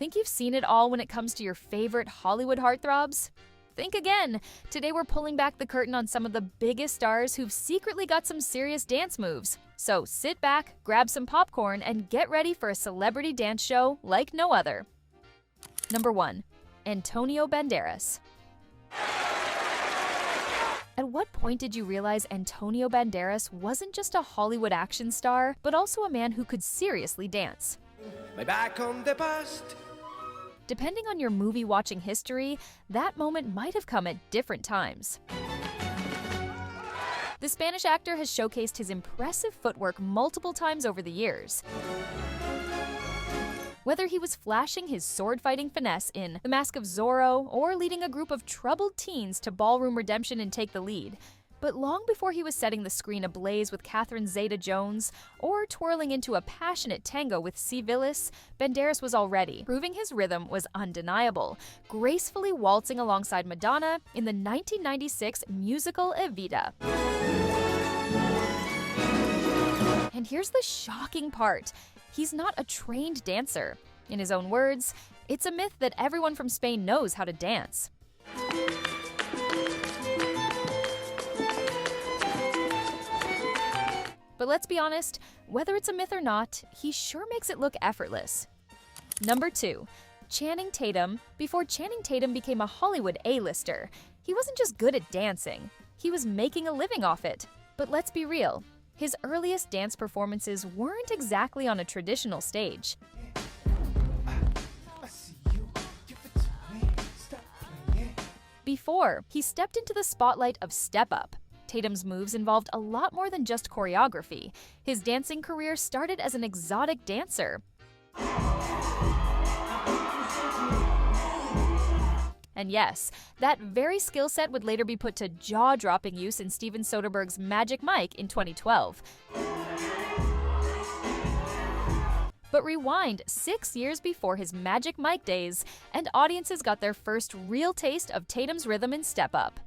Think you've seen it all when it comes to your favorite Hollywood heartthrobs? Think again! Today we're pulling back the curtain on some of the biggest stars who've secretly got some serious dance moves. So sit back, grab some popcorn, and get ready for a celebrity dance show like no other. Number 1. Antonio Banderas. At what point did you realize Antonio Banderas wasn't just a Hollywood action star, but also a man who could seriously dance? My back on the past. Depending on your movie-watching history, that moment might have come at different times. The Spanish actor has showcased his impressive footwork multiple times over the years. Whether he was flashing his sword-fighting finesse in The Mask of Zorro or leading a group of troubled teens to ballroom redemption and Take the Lead, but long before he was setting the screen ablaze with Catherine Zeta-Jones or twirling into a passionate tango with Civilis, Banderas was already proving his rhythm was undeniable, gracefully waltzing alongside Madonna in the 1996 musical Evita. And here's the shocking part. He's not a trained dancer. In his own words, it's a myth that everyone from Spain knows how to dance. But let's be honest, whether it's a myth or not, he sure makes it look effortless. Number 2. Channing Tatum. Before Channing Tatum became a Hollywood A-lister, he wasn't just good at dancing, he was making a living off it. But let's be real, his earliest dance performances weren't exactly on a traditional stage. Before, he stepped into the spotlight of Step Up. Tatum's moves involved a lot more than just choreography. His dancing career started as an exotic dancer. And yes, that very skill set would later be put to jaw-dropping use in Steven Soderbergh's Magic Mike in 2012. But rewind 6 years before his Magic Mike days, and audiences got their first real taste of Tatum's rhythm in Step Up.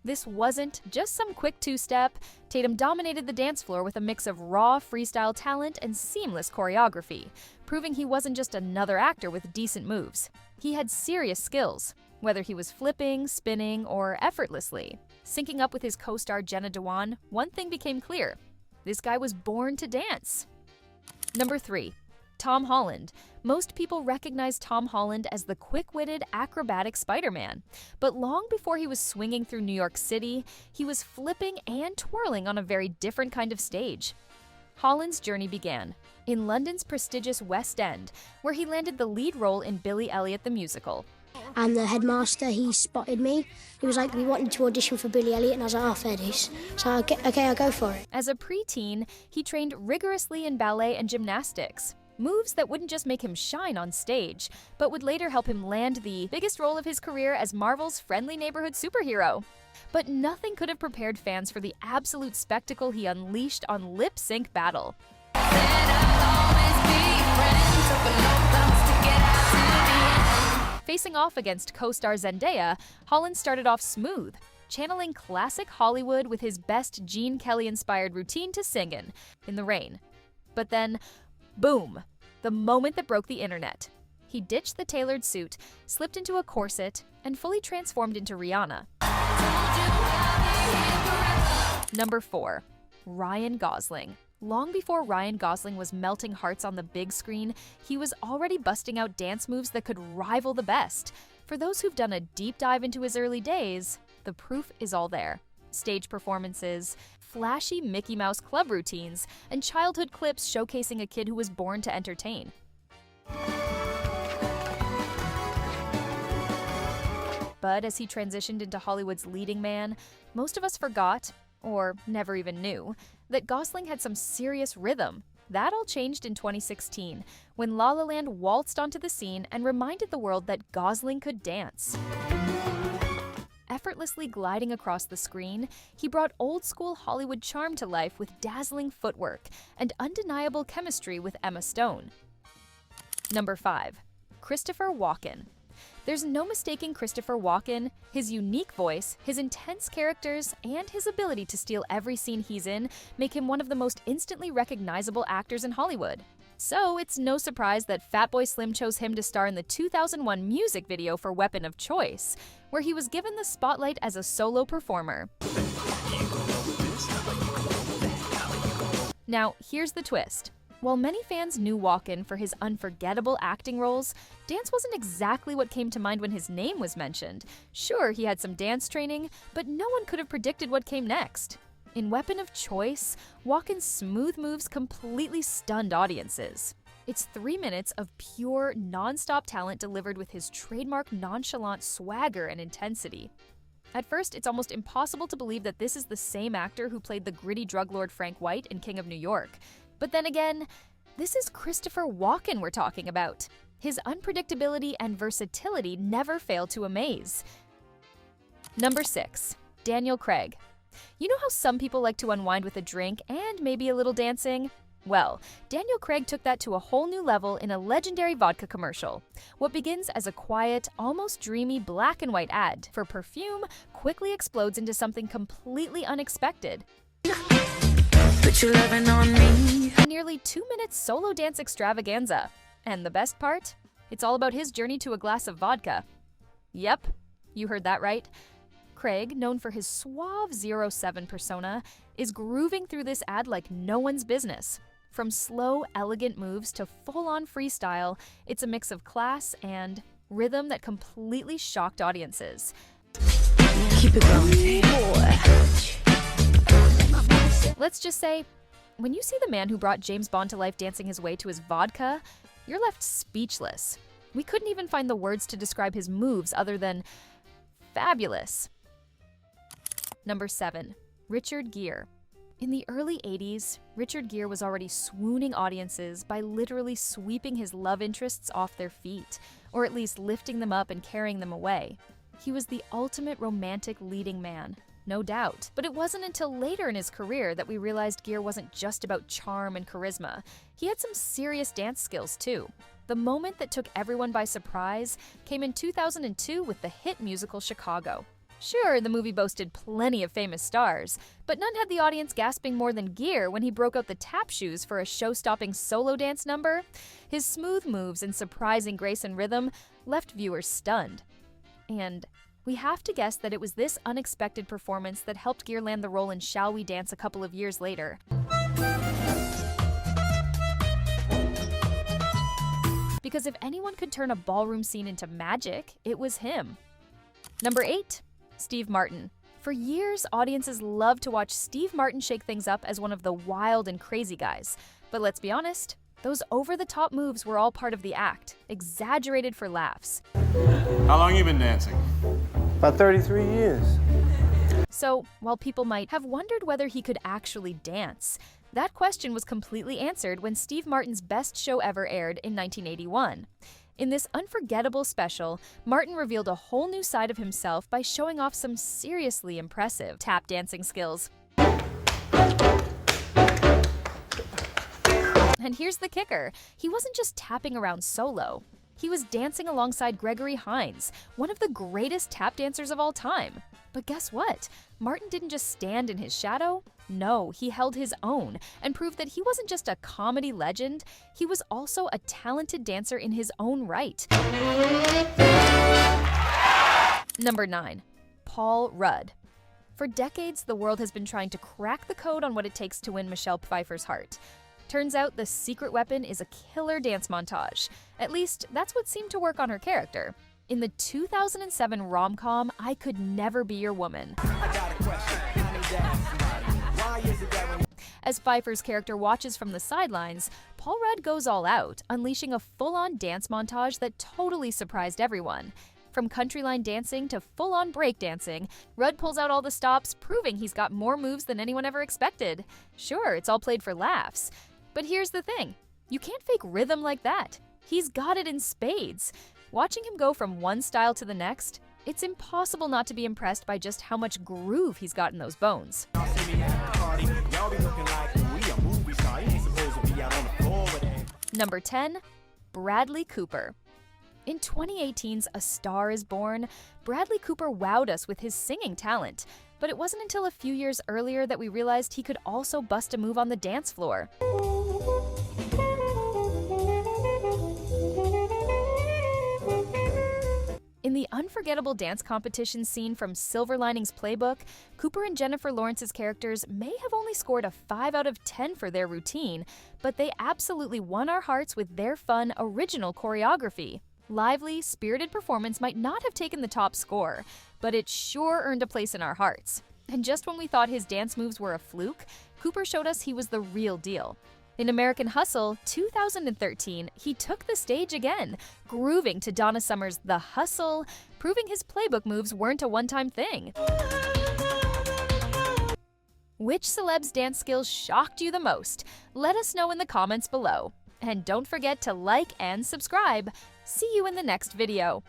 This wasn't just some quick two-step. Tatum dominated the dance floor with a mix of raw freestyle talent and seamless choreography, proving he wasn't just another actor with decent moves. He had serious skills, whether he was flipping, spinning, or effortlessly. Syncing up with his co-star Jenna Dewan, one thing became clear. This guy was born to dance. Number 3. Tom Holland. Most people recognize Tom Holland as the quick-witted, acrobatic Spider-Man. But long before he was swinging through New York City, he was flipping and twirling on a very different kind of stage. Holland's journey began in London's prestigious West End, where he landed the lead role in Billy Elliot the Musical. And the headmaster, he spotted me. He was like, we wanted to audition for Billy Elliot, and I was like, oh, fair dues. So, okay, I'll go for it. As a preteen, he trained rigorously in ballet and gymnastics. Moves that wouldn't just make him shine on stage, but would later help him land the biggest role of his career as Marvel's friendly neighborhood superhero. But nothing could have prepared fans for the absolute spectacle he unleashed on Lip Sync Battle. Facing off against co-star Zendaya, Holland started off smooth, channeling classic Hollywood with his best Gene Kelly-inspired routine to singin' in the rain. But then, boom! The moment that broke the internet. He ditched the tailored suit, slipped into a corset, and fully transformed into Rihanna. Number 4. Ryan Gosling. Long before Ryan Gosling was melting hearts on the big screen, he was already busting out dance moves that could rival the best. For those who've done a deep dive into his early days, the proof is all there. Stage performances, flashy Mickey Mouse club routines, and childhood clips showcasing a kid who was born to entertain. But as he transitioned into Hollywood's leading man, most of us forgot, or never even knew, that Gosling had some serious rhythm. That all changed in 2016, when La La Land waltzed onto the scene and reminded the world that Gosling could dance. Effortlessly gliding across the screen, he brought old-school Hollywood charm to life with dazzling footwork and undeniable chemistry with Emma Stone. Number 5. Christopher Walken. There's no mistaking Christopher Walken. His unique voice, his intense characters, and his ability to steal every scene he's in make him one of the most instantly recognizable actors in Hollywood. So it's no surprise that Fatboy Slim chose him to star in the 2001 music video for Weapon of Choice, where he was given the spotlight as a solo performer. Now, here's the twist. While many fans knew Walken for his unforgettable acting roles, dance wasn't exactly what came to mind when his name was mentioned. Sure, he had some dance training, but no one could have predicted what came next. In Weapon of Choice, Walken's smooth moves completely stunned audiences. It's 3 minutes of pure, non-stop talent delivered with his trademark nonchalant swagger and intensity. At first, it's almost impossible to believe that this is the same actor who played the gritty drug lord Frank White in King of New York. But then again, this is Christopher Walken we're talking about. His unpredictability and versatility never fail to amaze. Number 6. Daniel Craig. You know how some people like to unwind with a drink and maybe a little dancing? Well, Daniel Craig took that to a whole new level in a legendary vodka commercial. What begins as a quiet, almost dreamy black and white ad for perfume quickly explodes into something completely unexpected. Put your lovin' on me. A nearly 2-minute solo dance extravaganza. And the best part? It's all about his journey to a glass of vodka. Yep, you heard that right. Craig, known for his suave 07 persona, is grooving through this ad like no one's business. From slow, elegant moves to full-on freestyle, it's a mix of class and rhythm that completely shocked audiences. Keep it going. Let's just say, when you see the man who brought James Bond to life dancing his way to his vodka, you're left speechless. We couldn't even find the words to describe his moves other than fabulous. Number 7. Richard Gere. In the early 80s, Richard Gere was already swooning audiences by literally sweeping his love interests off their feet, or at least lifting them up and carrying them away. He was the ultimate romantic leading man, no doubt. But it wasn't until later in his career that we realized Gere wasn't just about charm and charisma. He had some serious dance skills too. The moment that took everyone by surprise came in 2002 with the hit musical Chicago. Sure, the movie boasted plenty of famous stars, but none had the audience gasping more than Gere when he broke out the tap shoes for a show-stopping solo dance number. His smooth moves and surprising grace and rhythm left viewers stunned. And we have to guess that it was this unexpected performance that helped Gere land the role in Shall We Dance a couple of years later. Because if anyone could turn a ballroom scene into magic, it was him. Number 8. Steve Martin. For years, audiences loved to watch Steve Martin shake things up as one of the wild and crazy guys. But let's be honest, those over-the-top moves were all part of the act, exaggerated for laughs. How long you been dancing? About 33 years. So, while people might have wondered whether he could actually dance, that question was completely answered when Steve Martin's best show ever aired in 1981. In this unforgettable special, Martin revealed a whole new side of himself by showing off some seriously impressive tap dancing skills. And here's the kicker. He wasn't just tapping around solo. He was dancing alongside Gregory Hines, one of the greatest tap dancers of all time. But guess what? Martin didn't just stand in his shadow. No, he held his own and proved that he wasn't just a comedy legend, he was also a talented dancer in his own right. Number 9. Paul Rudd. For decades, the world has been trying to crack the code on what it takes to win Michelle Pfeiffer's heart. Turns out the secret weapon is a killer dance montage. At least, that's what seemed to work on her character. In the 2007 rom-com, I Could Never Be Your Woman. As Pfeiffer's character watches from the sidelines, Paul Rudd goes all out, unleashing a full-on dance montage that totally surprised everyone. From country-line dancing to full-on breakdancing, Rudd pulls out all the stops, proving he's got more moves than anyone ever expected. Sure, it's all played for laughs. But here's the thing, you can't fake rhythm like that. He's got it in spades. Watching him go from one style to the next, it's impossible not to be impressed by just how much groove he's got in those bones. Number 10. Bradley Cooper. In 2018's A Star is Born, Bradley Cooper wowed us with his singing talent, but it wasn't until a few years earlier that we realized he could also bust a move on the dance floor. In the unforgettable dance competition scene from Silver Linings Playbook, Cooper and Jennifer Lawrence's characters may have only scored a 5 out of 10 for their routine, but they absolutely won our hearts with their fun, original choreography. Lively, spirited performance might not have taken the top score, but it sure earned a place in our hearts. And just when we thought his dance moves were a fluke, Cooper showed us he was the real deal. In American Hustle 2013, he took the stage again, grooving to Donna Summer's The Hustle, proving his playbook moves weren't a one-time thing. Which celeb's dance skills shocked you the most? Let us know in the comments below. And don't forget to like and subscribe. See you in the next video.